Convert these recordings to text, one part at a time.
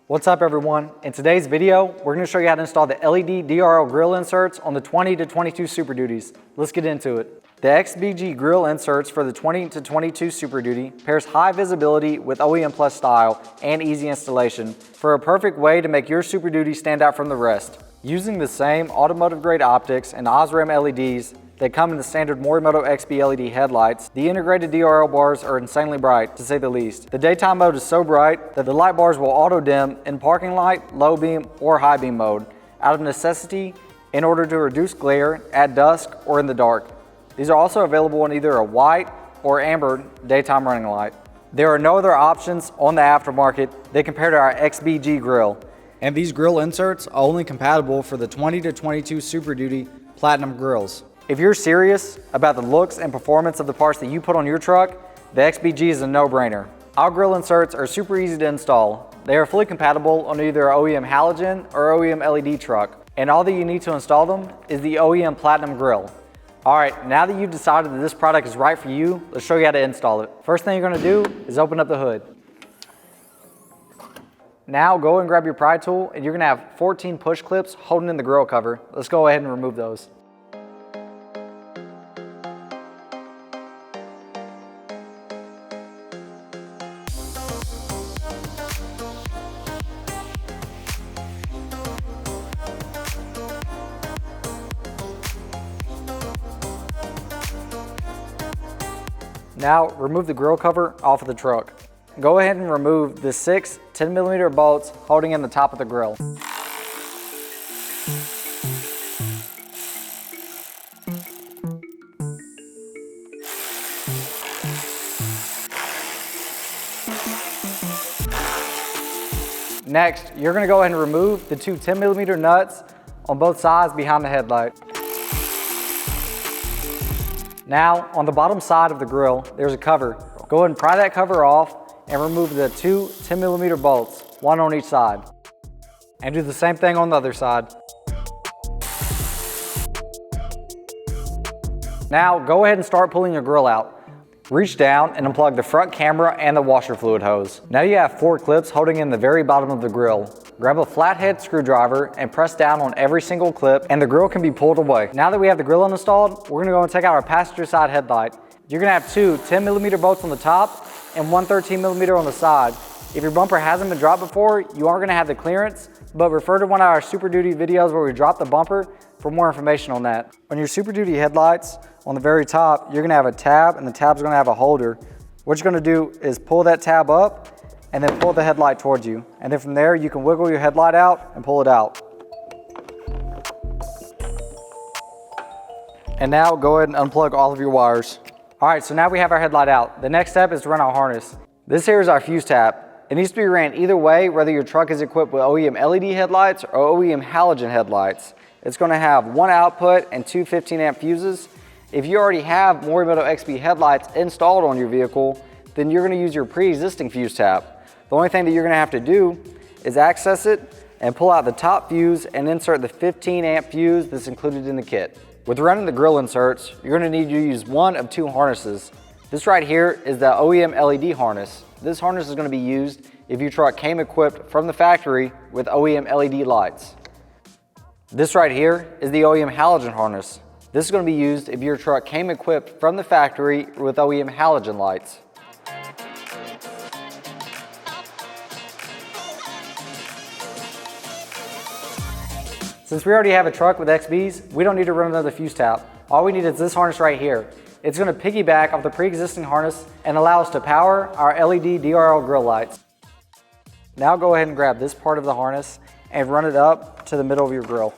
What's up everyone? In today's video, we're going to show you how to install the LED DRL grill inserts on the 20 to 22 Super Duties. Let's get into it. The XBG grill inserts for the 20 to 22 Super Duty pairs high visibility with OEM Plus style and easy installation for a perfect way to make your Super Duty stand out from the rest. Using the same automotive grade optics and OSRAM LEDs that come in the standard Morimoto XB LED headlights, the integrated DRL bars are insanely bright, to say the least. The daytime mode is so bright that the light bars will auto dim in parking light, low beam, or high beam mode, out of necessity in order to reduce glare at dusk or in the dark. These are also available in either a white or amber daytime running light. There are no other options on the aftermarket that compare to our XBG grill. And these grill inserts are only compatible for the 20 to 22 Super Duty Platinum grills. If you're serious about the looks and performance of the parts that you put on your truck, the XBG is a no-brainer. Our grill inserts are super easy to install. They are fully compatible on either an OEM halogen or OEM LED truck. And all that you need to install them is the OEM Platinum grill. Alright, now that you've decided that this product is right for you, let's show you how to install it. First thing you're going to do is open up the hood. Now go and grab your pry tool and you're going to have 14 push clips holding in the grill cover. Let's go ahead and remove those. Now remove the grill cover off of the truck. Go ahead and remove the 6 10mm bolts holding in the top of the grill. Next, you're going to go ahead and remove the 2 10mm nuts on both sides behind the headlight. Now, on the bottom side of the grill, there's a cover. Go ahead and pry that cover off and remove the 2 10mm bolts, one on each side. And do the same thing on the other side. Now, go ahead and start pulling your grill out. Reach down and unplug the front camera and the washer fluid hose. Now you have 4 clips holding in the very bottom of the grill. Grab a flathead screwdriver and press down on every single clip and the grill can be pulled away. Now that we have the grill installed, we're gonna go and take out our passenger side headlight. You're gonna have 2 10mm bolts on the top and 1 13mm on the side. If your bumper hasn't been dropped before, you aren't gonna have the clearance, but refer to one of our Super Duty videos where we drop the bumper for more information on that. On your Super Duty headlights, on the very top, you're gonna have a tab and the tab's gonna have a holder. What you're gonna do is pull that tab up and then pull the headlight towards you. And then from there, you can wiggle your headlight out and pull it out. And now go ahead and unplug all of your wires. All right, so now we have our headlight out. The next step is to run our harness. This here is our fuse tap. It needs to be ran either way, whether your truck is equipped with OEM LED headlights or OEM halogen headlights. It's gonna have 1 output and 2 15-amp fuses. If you already have Morimoto XB headlights installed on your vehicle, then you're gonna use your pre-existing fuse tap. The only thing that you're gonna have to do is access it and pull out the top fuse and insert the 15-amp fuse that's included in the kit. With running the grill inserts, you're gonna need to use one of 2 harnesses. This right here is the OEM LED harness. This harness is gonna be used if your truck came equipped from the factory with OEM LED lights. This right here is the OEM halogen harness. This is going to be used if your truck came equipped from the factory with OEM halogen lights. Since we already have a truck with XBs, we don't need to run another fuse tap. All we need is this harness right here. It's going to piggyback off the pre-existing harness and allow us to power our LED DRL grill lights. Now go ahead and grab this part of the harness and run it up to the middle of your grill.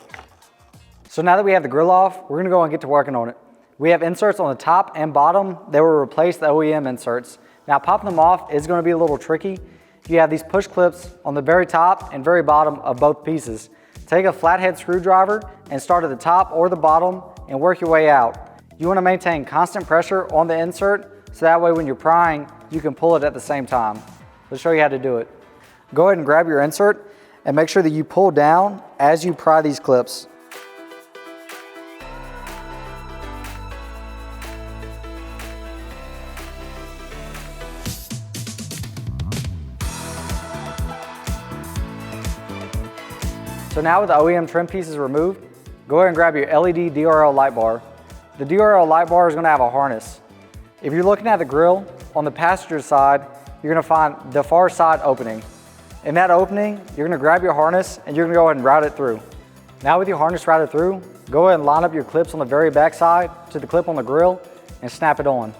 So now that we have the grill off, we're gonna go and get to working on it. We have inserts on the top and bottom that will replace the OEM inserts. Now popping them off is gonna be a little tricky. You have these push clips on the very top and very bottom of both pieces. Take a flathead screwdriver and start at the top or the bottom and work your way out. You wanna maintain constant pressure on the insert so that way when you're prying, you can pull it at the same time. Let's show you how to do it. Go ahead and grab your insert and make sure that you pull down as you pry these clips. So now with the OEM trim pieces removed, go ahead and grab your LED DRL light bar. The DRL light bar is going to have a harness. If you're looking at the grill, on the passenger side, you're going to find the far side opening. In that opening, you're going to grab your harness and you're going to go ahead and route it through. Now with your harness routed through, go ahead and line up your clips on the very back side to the clip on the grill and snap it on.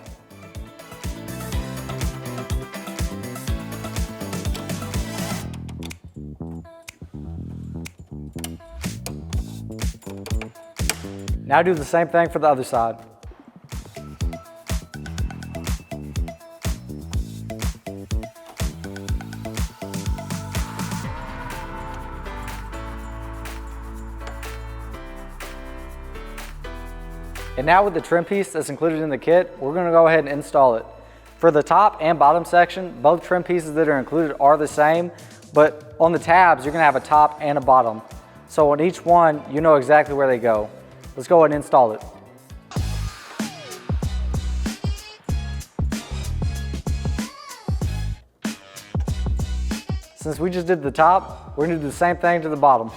Now do the same thing for the other side. And now with the trim piece that's included in the kit, we're going to go ahead and install it. For the top and bottom section, both trim pieces that are included are the same, but on the tabs, you're going to have a top and a bottom. So on each one, you know exactly where they go. Let's go ahead and install it. Since we just did the top, we're going to do the same thing to the bottom.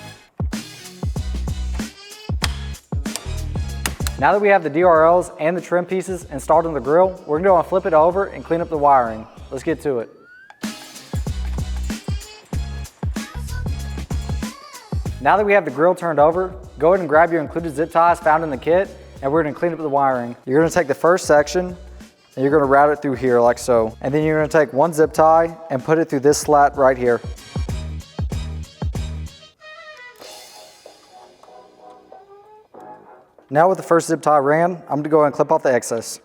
Now that we have the DRLs and the trim pieces installed on the grill, we're going to go and flip it over and clean up the wiring. Let's get to it. Now that we have the grill turned over, go ahead and grab your included zip ties found in the kit, and we're going to clean up the wiring. You're going to take the first section and you're going to route it through here like so. And then you're going to take one zip tie and put it through this slat right here. Now with the first zip tie ran, I'm going to go ahead and clip off the excess.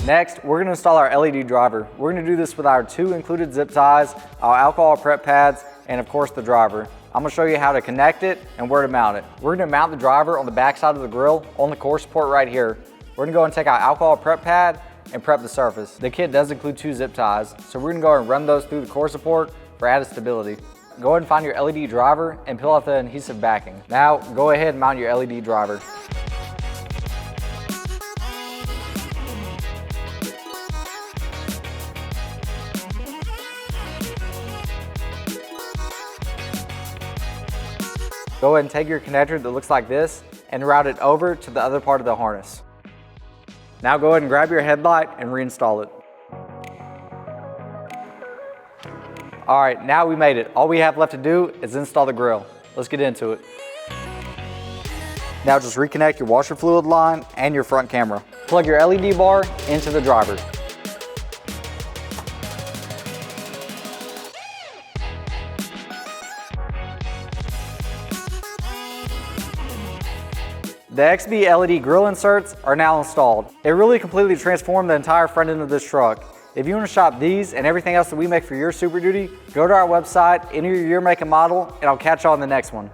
Next, we're going to install our LED driver. We're going to do this with our 2 included zip ties, our alcohol prep pads, and of course the driver. I'm going to show you how to connect it and where to mount it. We're going to mount the driver on the back side of the grill on the core support right here. We're going to go and take our alcohol prep pad and prep the surface. The kit does include 2 zip ties, so we're going to go and run those through the core support for added stability. Go ahead and find your LED driver and peel off the adhesive backing. Now go ahead and mount your LED driver. Go ahead and take your connector that looks like this and route it over to the other part of the harness. Now go ahead and grab your headlight and reinstall it. All right, now we made it. All we have left to do is install the grill. Let's get into it. Now just reconnect your washer fluid line and your front camera. Plug your LED bar into the driver. The XBG LED grill inserts are now installed. It really completely transformed the entire front end of this truck. If you want to shop these and everything else that we make for your Super Duty, go to our website, enter your year, make, and model, and I'll catch you on the next one.